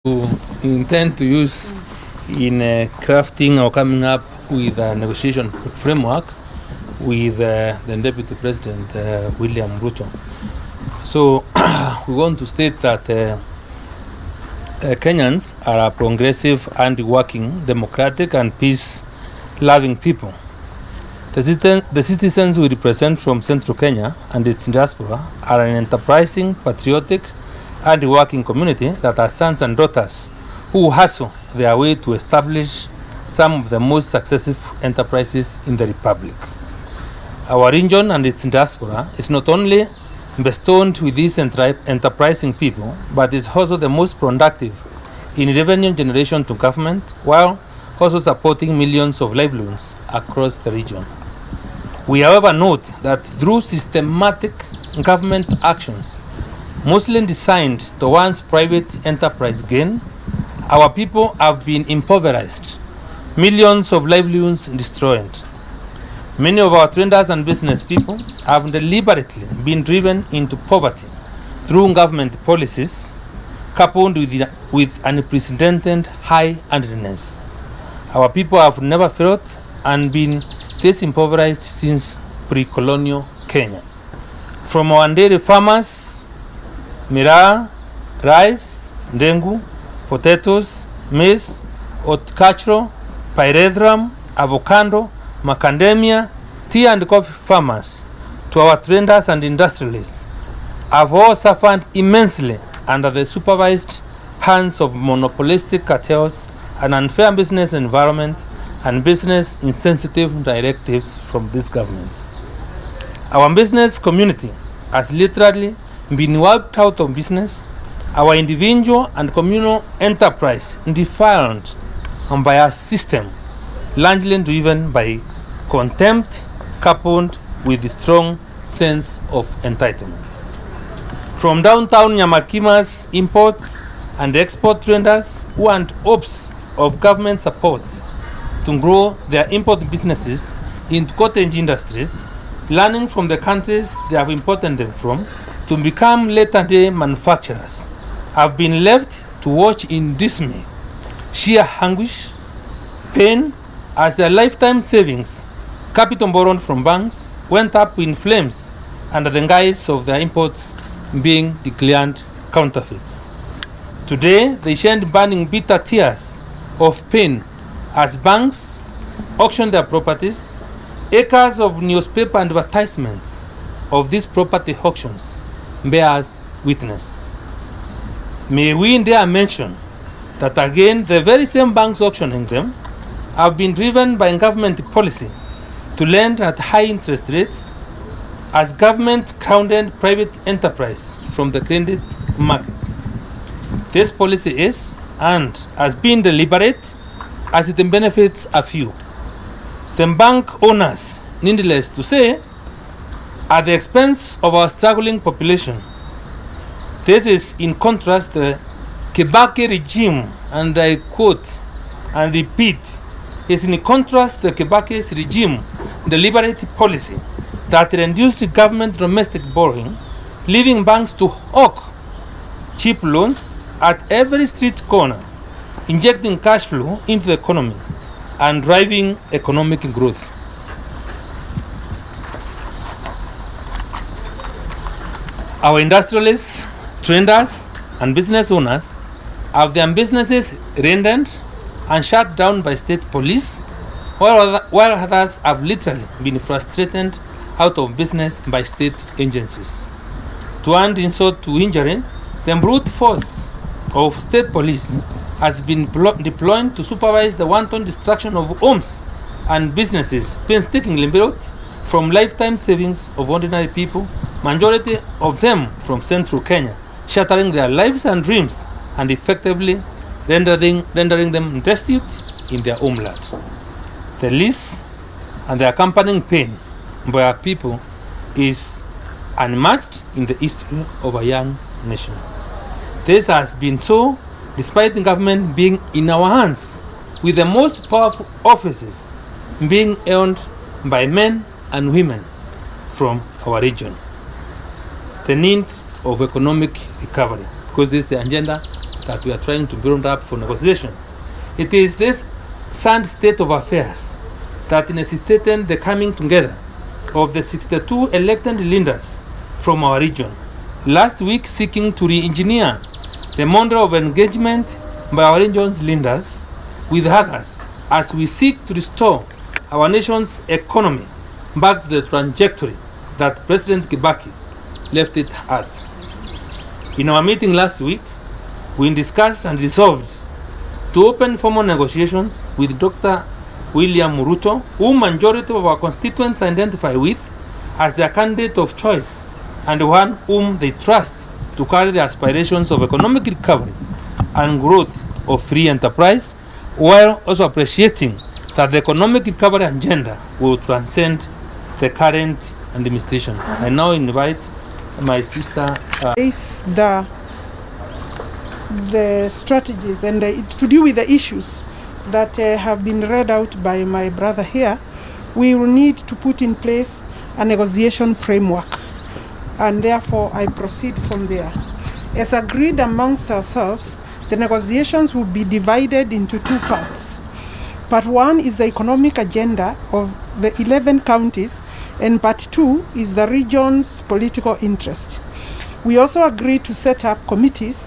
intend to use in crafting or coming up with a negotiation framework with the Deputy President, William Ruto. So we want to state that Kenyans are a progressive and working, democratic and peace-loving people. The citizens we represent from Central Kenya and its diaspora are an enterprising, patriotic and working community that are sons and daughters who hustle their way to establish some of the most successful enterprises in the Republic. Our region and its diaspora is not only bestowed with these enterprising people, but is also the most productive in revenue generation to government, while also supporting millions of livelihoods across the region. We, however, note that through systematic government actions, mostly designed towards private enterprise gain, our people have been impoverished, millions of livelihoods destroyed. Many of our traders and business people have deliberately been driven into poverty through government policies coupled with unprecedented high-handedness. Our people have never felt and been this impoverished since pre-colonial Kenya. From our dairy farmers, miraa, rice, ndengu, potatoes, maize, horticulture, pyrethrum, avocado, macadamia, tea and coffee farmers, to our traders and industrialists, have all suffered immensely under the supervised hands of monopolistic cartels, an unfair business environment, and business insensitive directives from this government. Our business community has literally been wiped out of business, our individual and communal enterprise defiled by a system largely driven by contempt coupled with a strong sense of entitlement. From downtown Nyamakima's imports and export traders who want hopes of government support to grow their import businesses into cottage industries, learning from the countries they have imported them from to become later-day manufacturers, have been left to watch in dismay, sheer anguish, pain, as their lifetime savings, capital borrowed from banks, went up in flames under the guise of their imports being declared counterfeits. Today, they shed burning bitter tears of pain as banks auction their properties. Acres of newspaper advertisements of these property auctions bears witness. May we dare mention that again the very same banks auctioning them have been driven by government policy to lend at high interest rates as government grounded private enterprise from the credit market. This policy is and has been deliberate as it benefits a few. The bank owners, needless to say, at the expense of our struggling population. This is in contrast to the Kibaki regime, and I quote and repeat, is in contrast to Kibaki's regime deliberate policy that reduced government domestic borrowing, leaving banks to hawk cheap loans at every street corner, injecting cash flow into the economy and driving economic growth. Our industrialists, traders, and business owners have their businesses rendered and shut down by state police, while others have literally been frustrated out of business by state agencies. To add insult to injury, the brute force of state police has been deployed to supervise the wanton destruction of homes and businesses painstakingly built from lifetime savings of ordinary people, majority of them from Central Kenya, shattering their lives and dreams and effectively rendering them destitute in their homeland. The least and the accompanying pain by our people is unmatched in the history of a young nation. This has been so despite the government being in our hands, with the most powerful offices being held by men and women from our region. The need of economic recovery, because this is the agenda that we are trying to build up for negotiation. It is this sad state of affairs that necessitated the coming together of the 62 elected leaders from our region last week, seeking to re-engineer the model of engagement by our region's leaders with others as we seek to restore our nation's economy back to the trajectory that President Kibaki left it at. In our meeting last week, we discussed and resolved to open formal negotiations with Dr. William Ruto, whom majority of our constituents identify with as their candidate of choice and one whom they trust to carry the aspirations of economic recovery and growth of free enterprise, while also appreciating that the economic recovery agenda will transcend the current administration. I now invite my sister. The strategies and to deal with the issues that have been read out by my brother here, we will need to put in place a negotiation framework, and therefore I proceed from there. As agreed amongst ourselves, the negotiations will be divided into two parts. Part one is the economic agenda of the 11 counties, and part two is the region's political interest. We also agreed to set up committees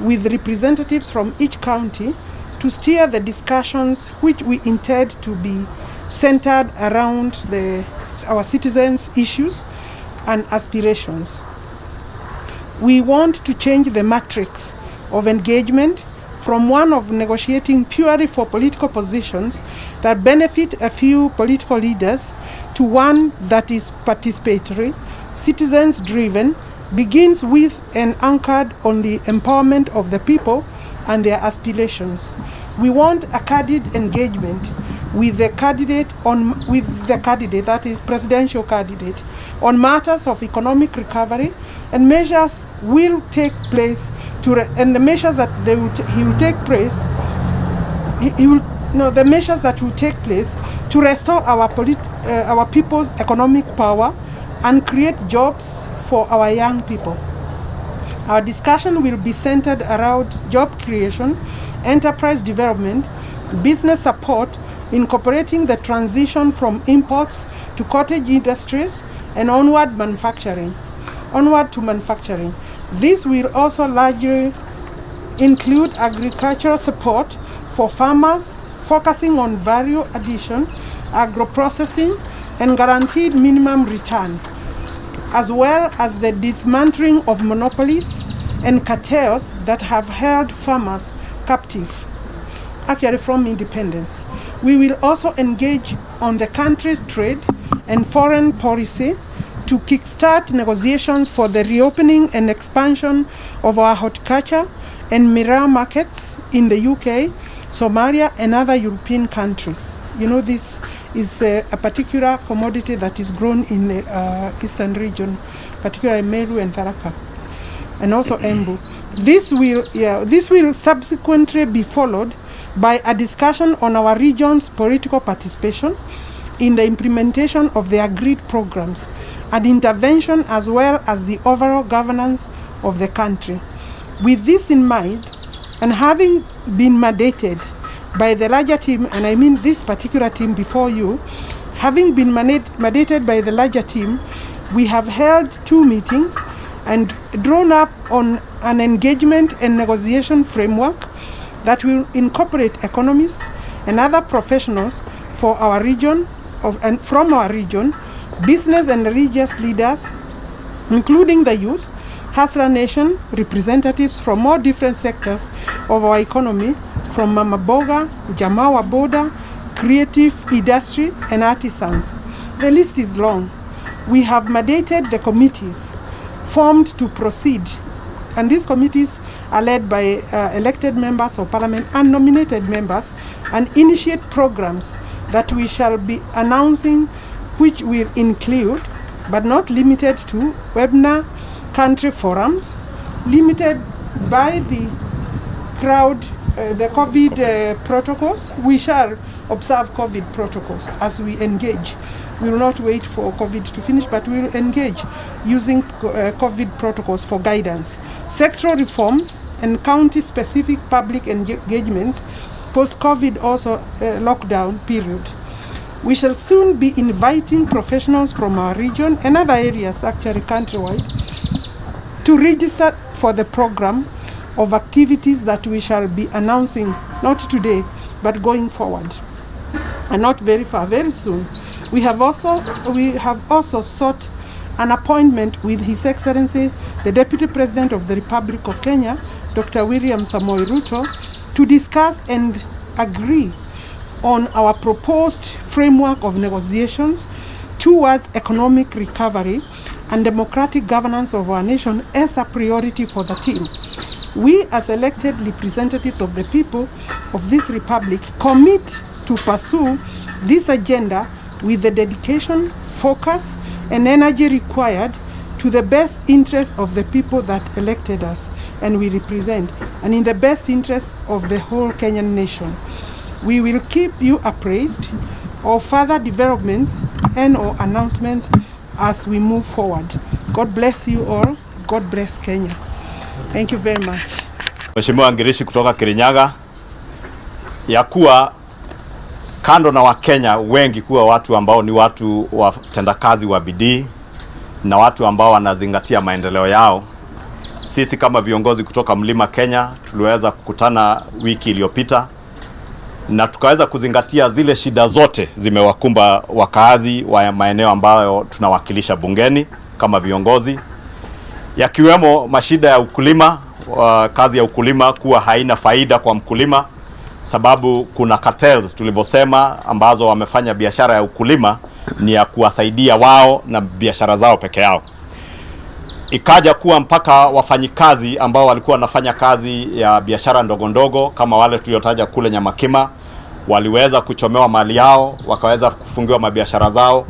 with representatives from each county to steer the discussions, which we intend to be centered around our citizens' issues and aspirations. We want to change the matrix of engagement from one of negotiating purely for political positions that benefit a few political leaders to one that is participatory, citizens-driven, begins with and anchored on the empowerment of the people and their aspirations. We want a candid engagement with the candidate, that is presidential candidate, on matters of economic recovery, and measures will take place the measures that will take place to restore our people's economic power and create jobs for our young people. Our discussion will be centered around job creation, enterprise development, business support, incorporating the transition from imports to cottage industries and onward to manufacturing. This will also largely include agricultural support for farmers, focusing on value addition, agro-processing, and guaranteed minimum return, as well as the dismantling of monopolies and cartels that have held farmers captive, actually from independence. We will also engage on the country's trade and foreign policy to kickstart negotiations for the reopening and expansion of our horticulture and mineral markets in the UK, Somalia, and other European countries. You know, this is a particular commodity that is grown in the eastern region, particularly Meru and Tharaka, and also Embu. This will subsequently be followed by a discussion on our region's political participation in the implementation of the agreed programs and intervention, as well as the overall governance of the country. With this in mind, and having been mandated by the larger team, and I mean this particular team before you, having been mandated by the larger team, we have held 2 meetings and drawn up on an engagement and negotiation framework that will incorporate economists and other professionals for our region and from our region, business and religious leaders, including the youth, Hustler Nation, representatives from all different sectors of our economy, from Mama Boga, Jamaa wa Boda, creative industry, and artisans. The list is long. We have mandated the committees formed to proceed, and these committees are led by elected members of parliament and nominated members, and initiate programs that we shall be announcing, which will include, but not limited to, webinar, country forums, limited by the crowd, the COVID protocols. We shall observe COVID protocols as we engage. We will not wait for COVID to finish, but we will engage using COVID protocols for guidance. Sectoral reforms and county-specific public engagements post-COVID also lockdown period. We shall soon be inviting professionals from our region and other areas, actually countrywide, to register for the program of activities that we shall be announcing, not today, but going forward, and not very far, very soon. We have also sought an appointment with His Excellency, the Deputy President of the Republic of Kenya, Dr. William Samoei Ruto, to discuss and agree on our proposed framework of negotiations towards economic recovery and democratic governance of our nation as a priority for the team. We, as elected representatives of the people of this republic, commit to pursue this agenda with the dedication, focus, and energy required to the best interest of the people that elected us and we represent, and in the best interest of the whole Kenyan nation. We will keep you appraised of further developments and or announcements as we move forward. God bless you all. God bless Kenya. Thank you very much. Mheshimiwa Ngirishi kutoka Kirinyaga, ya kuwa kando na Wakenya wengi kuwa watu ambao ni watu watendakazi wa bidii na watu ambao wanazingatia maendeleo yao, sisi kama viongozi kutoka Mlima Kenya tuliweza kukutana wiki iliyopita na tukaweza kuzingatia zile shida zote zimewakumba wakaazi wa maeneo ambayo tunawakilisha bungeni kama viongozi, yakiwemo mashida ya ukulima, kazi ya ukulima kuwa haina faida kwa mkulima sababu kuna cartels tulivyosema ambazo wamefanya biashara ya ukulima ni ya kuwasaidia wao na biashara zao peke yao. Ikaja kuwa mpaka wafanyikazi ambao walikuwa wanafanya kazi ya biashara ndogo ndogo kama wale tuliotaja kule Nyamakima waliweza kuchomewa mali yao, wakaweza kufungiwa mabiashara zao.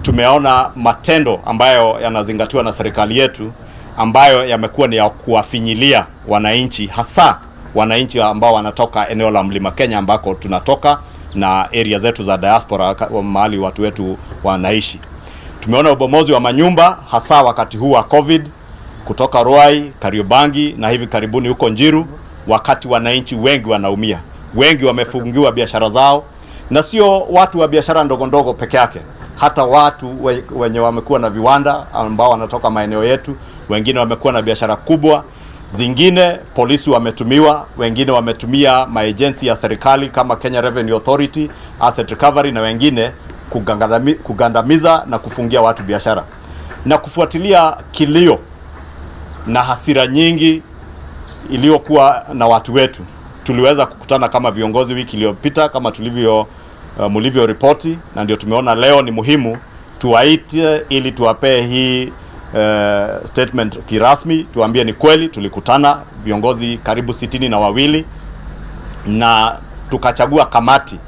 Tumeona matendo ambayo yanazingatiwa na serikali yetu ambayo yamekuwa ni ya kuwafinyilia wananchi, hasa wananchi ambao wanatoka eneo la Mlima Kenya ambako tunatoka na area zetu za diaspora mahali watu wetu wanaishi. Tumeona ubomozi wa manyumba hasa wakati huu wa COVID kutoka Ruai, Kariobangi na hivi karibuni huko Njiru, wakati wananchi wengi wanaumia. Wengi wamefungiwa biashara zao, na sio watu wa biashara ndogo ndogo peke yake, hata watu wenye wamekuwa na viwanda ambao wanatoka maeneo yetu, wengine wamekuwa na biashara kubwa. Zingine polisi wametumiwa, wengine wametumia maagency ya serikali kama Kenya Revenue Authority, Asset Recovery, na wengine kugandamiza na kufungia watu biashara. Na kufuatilia kilio na hasira nyingi iliyokuwa na watu wetu, tuliweza kukutana kama viongozi wiki iliyopita kama mlivyo ripoti, na ndio tumeona leo ni muhimu tuwaite ili tuwapee hii statement kirasmi, tuambie ni kweli tulikutana viongozi karibu 62 na tukachagua kamati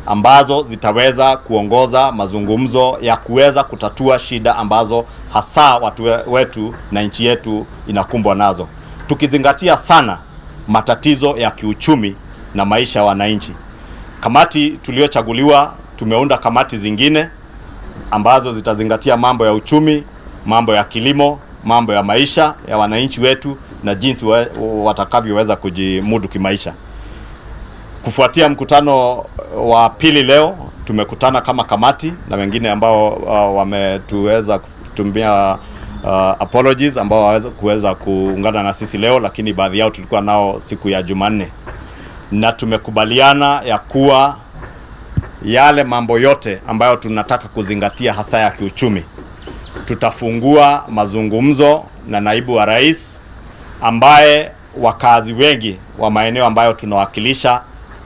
ambazo zitaweza kuongoza mazungumzo ya kuweza kutatua shida ambazo hasa watu wetu na nchi yetu inakumbwa nazo, tukizingatia sana matatizo ya kiuchumi na maisha ya wananchi. Kamati tuliochaguliwa, tumeunda kamati zingine ambazo zitazingatia mambo ya uchumi, mambo ya kilimo, mambo ya maisha ya wananchi wetu na jinsi watakavyoweza kujimudu kimaisha. Kufuatia mkutano wa pili leo, tumekutana kama kamati na wengine ambao wametuweza kutumia apologies ambao kuweza kuungana na sisi leo, lakini baadhi yao tulikuwa nao siku ya Jumanne. Na tumekubaliana ya kuwa yale mambo yote ambayo tunataka kuzingatia hasa ya kiuchumi, tutafungua mazungumzo na naibu wa rais ambaye wakazi wengi wa maeneo ambayo tunawakilisha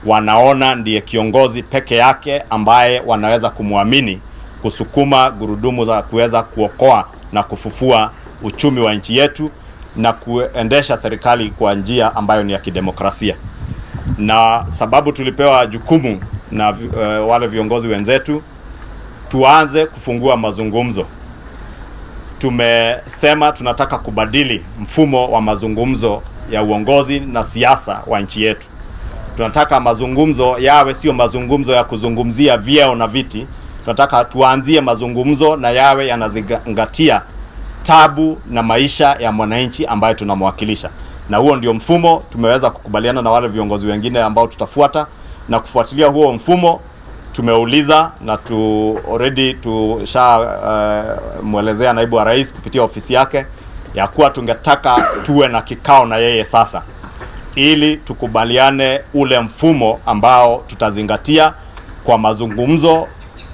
wanaona ndiye kiongozi peke yake ambaye wanaweza kumwamini kusukuma gurudumu za kuweza kuokoa na kufufua uchumi wa nchi yetu na kuendesha serikali kwa njia ambayo ni ya kidemokrasia. Na sababu tulipewa jukumu na wale viongozi wenzetu tuanze kufungua mazungumzo. Tumesema tunataka kubadili mfumo wa mazungumzo ya uongozi na siasa wa nchi yetu. Tunataka mazungumzo yawe sio mazungumzo ya kuzungumzia vyeo na viti. Tunataka tuanzie mazungumzo na yawe yanazingatia tabu na maisha ya mwananchi ambaye tunamwakilisha. na huo ndio mfumo tumeweza kukubaliana na wale viongozi wengine ambao tutafuata, na kufuatilia huo mfumo tumeuliza na already muelezea naibu wa rais kupitia ofisi yake ya kuwa tungetaka tuwe na kikao na yeye sasa, ili tukubaliane ule mfumo ambao tutazingatia kwa mazungumzo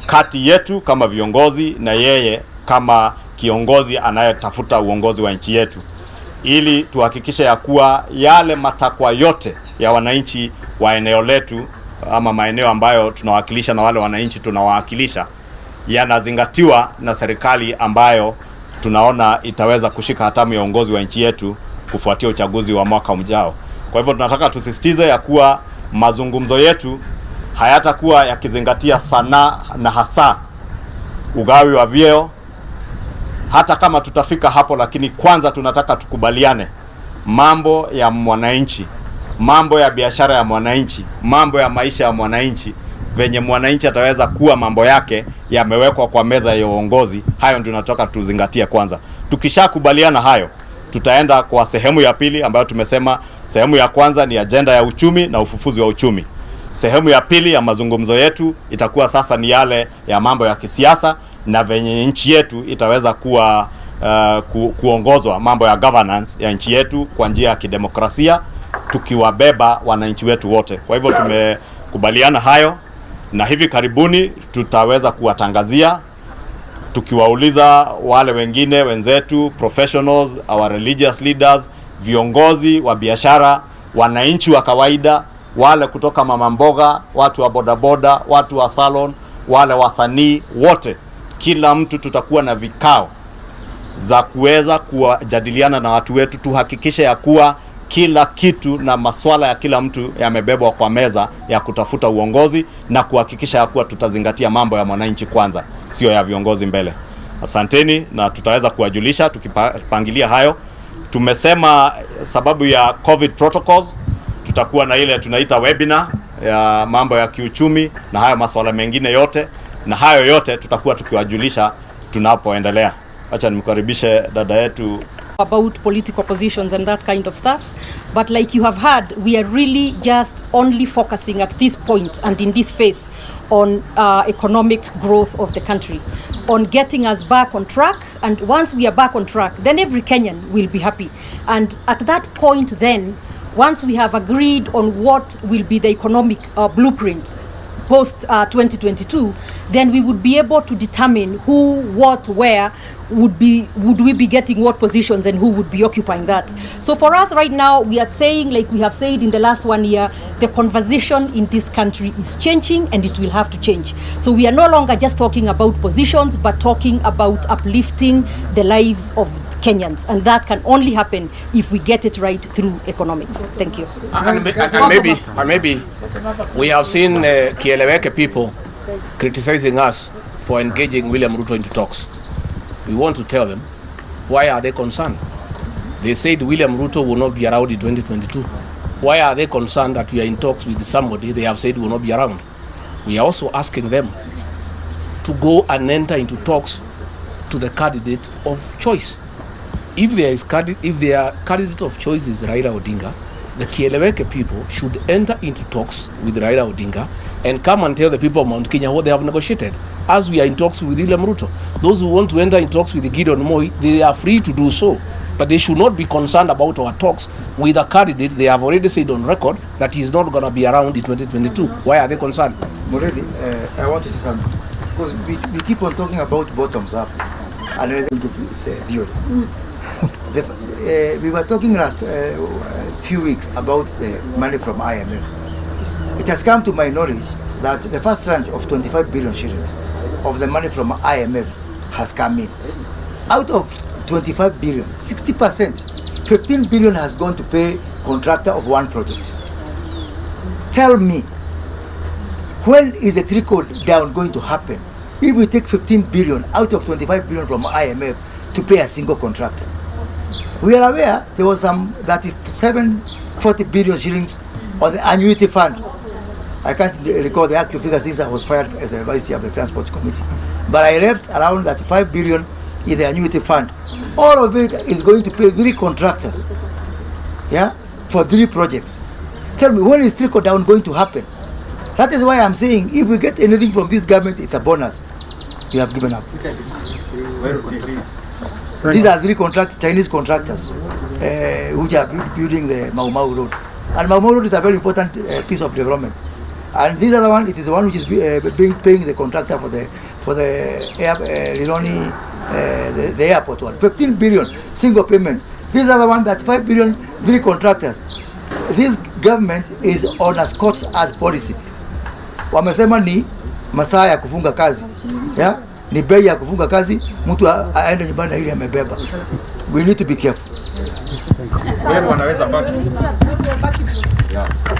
kati yetu kama viongozi na yeye kama kiongozi anayetafuta uongozi wa nchi yetu, ili tuhakikishe ya kuwa yale matakwa yote ya wananchi wa eneo letu ama maeneo ambayo tunawakilisha na wale wananchi tunawakilisha yanazingatiwa na serikali ambayo tunaona itaweza kushika hatamu ya uongozi wa nchi yetu kufuatia uchaguzi wa mwaka ujao. Kwa hivyo tunataka tusisitize ya kuwa mazungumzo yetu hayatakuwa yakizingatia sana na hasa ugawi wa vyeo, hata kama tutafika hapo, lakini kwanza tunataka tukubaliane mambo ya mwananchi, mambo ya biashara ya mwananchi, mambo ya maisha ya mwananchi, venye mwananchi ataweza kuwa mambo yake yamewekwa kwa meza ya uongozi. Hayo ndio tunataka tuzingatie kwanza. Tukishakubaliana hayo, tutaenda kwa sehemu ya pili ambayo tumesema sehemu ya kwanza ni agenda ya uchumi na ufufuzi wa uchumi. Sehemu ya pili ya mazungumzo yetu itakuwa sasa ni yale ya mambo ya kisiasa na venye nchi yetu itaweza kuwa kuongozwa, mambo ya governance ya nchi yetu kwa njia ya kidemokrasia, tukiwabeba wananchi wetu wote. Kwa hivyo tumekubaliana hayo, na hivi karibuni tutaweza kuwatangazia tukiwauliza wale wengine wenzetu, professionals, our religious leaders, viongozi wa biashara, wananchi wa kawaida, wale kutoka mama mboga, watu wa bodaboda, watu wa salon, wale wasanii wote, kila mtu tutakuwa na vikao za kuweza kujadiliana na watu wetu, tuhakikishe ya kuwa kila kitu na masuala ya kila mtu yamebebwa kwa meza ya kutafuta uongozi, na kuhakikisha ya kuwa tutazingatia mambo ya mwananchi kwanza, sio ya viongozi mbele. Asanteni, na tutaweza kuwajulisha tukipangilia hayo. Tumesema sababu ya COVID protocols tutakuwa na ile tunaita webinar ya mambo ya kiuchumi na hayo masuala mengine yote, na hayo yote tutakuwa tukiwajulisha tunapoendelea. Acha nimkaribishe dada yetu about political positions and that kind of stuff, but like you have heard, we are really just only focusing at this point and in this phase on economic growth of the country, on getting us back on track. And once we are back on track, then every Kenyan will be happy. And at that point then, once we have agreed on what will be the economic blueprint post 2022, then we would be able to determine who, what, where would we be getting what positions and who would be occupying that. So for us right now, we are saying, like we have said in the last 1 year, the conversation in this country is changing and it will have to change. So we are no longer just talking about positions, but talking about uplifting the lives of Kenyans, and that can only happen if we get it right through economics. Thank you. And maybe we have seen Kieleweke people criticizing us for engaging William Ruto into talks. We want to tell them, why are they concerned? They said William Ruto will not be around in 2022. Why are they concerned that we are in talks with somebody they have said will not be around? We are also asking them to go and enter into talks to the candidate of choice. If their candidate of choice is Raila Odinga, the Kieleweke people should enter into talks with Raila Odinga and come and tell the people of Mount Kenya what they have negotiated. As we are in talks with William Ruto, those who want to enter in talks with Gideon Moi, they are free to do so. But they should not be concerned about our talks with a candidate they have already said on record that he is not going to be around in 2022. Why are they concerned? Morelli, I want to say something. Because we keep on talking about bottoms up, and I think it's a theory. We were talking last few weeks about the money from IMF. It has come to my knowledge that the first tranche of 25 billion shillings of the money from IMF has come in. Out of 25 billion, 60%, 15 billion has gone to pay contractor of one project. Tell me, when is the trickle down going to happen if we take 15 billion out of 25 billion from IMF to pay a single contractor? We are aware there was some 40 billion shillings on the annuity fund. I can't recall the actual figure since I was fired as a vice chair of the transport committee. But I left around that 5 billion in the annuity fund. All of it is going to pay three contractors. yeah, for 3 projects. Tell me, when is trickle down going to happen? That is why I'm saying, if we get anything from this government, it's a bonus. We have given up. These are 3 Chinese contractors, which are building the Mau Mau Road. And Mau Mau Road is a very important piece of development. And this other one, it is the one which is paying the contractor for the Liloni, the airport one. 15 billion single payment. This other one, that 5 billion, 3 contractors. This government is on a Scots as policy. Wamesema ni masaa ya kufunga kazi, yeah? Ni bei ya kufunga kazi, mtu aende nyumbani na ile amebeba. We need to be careful.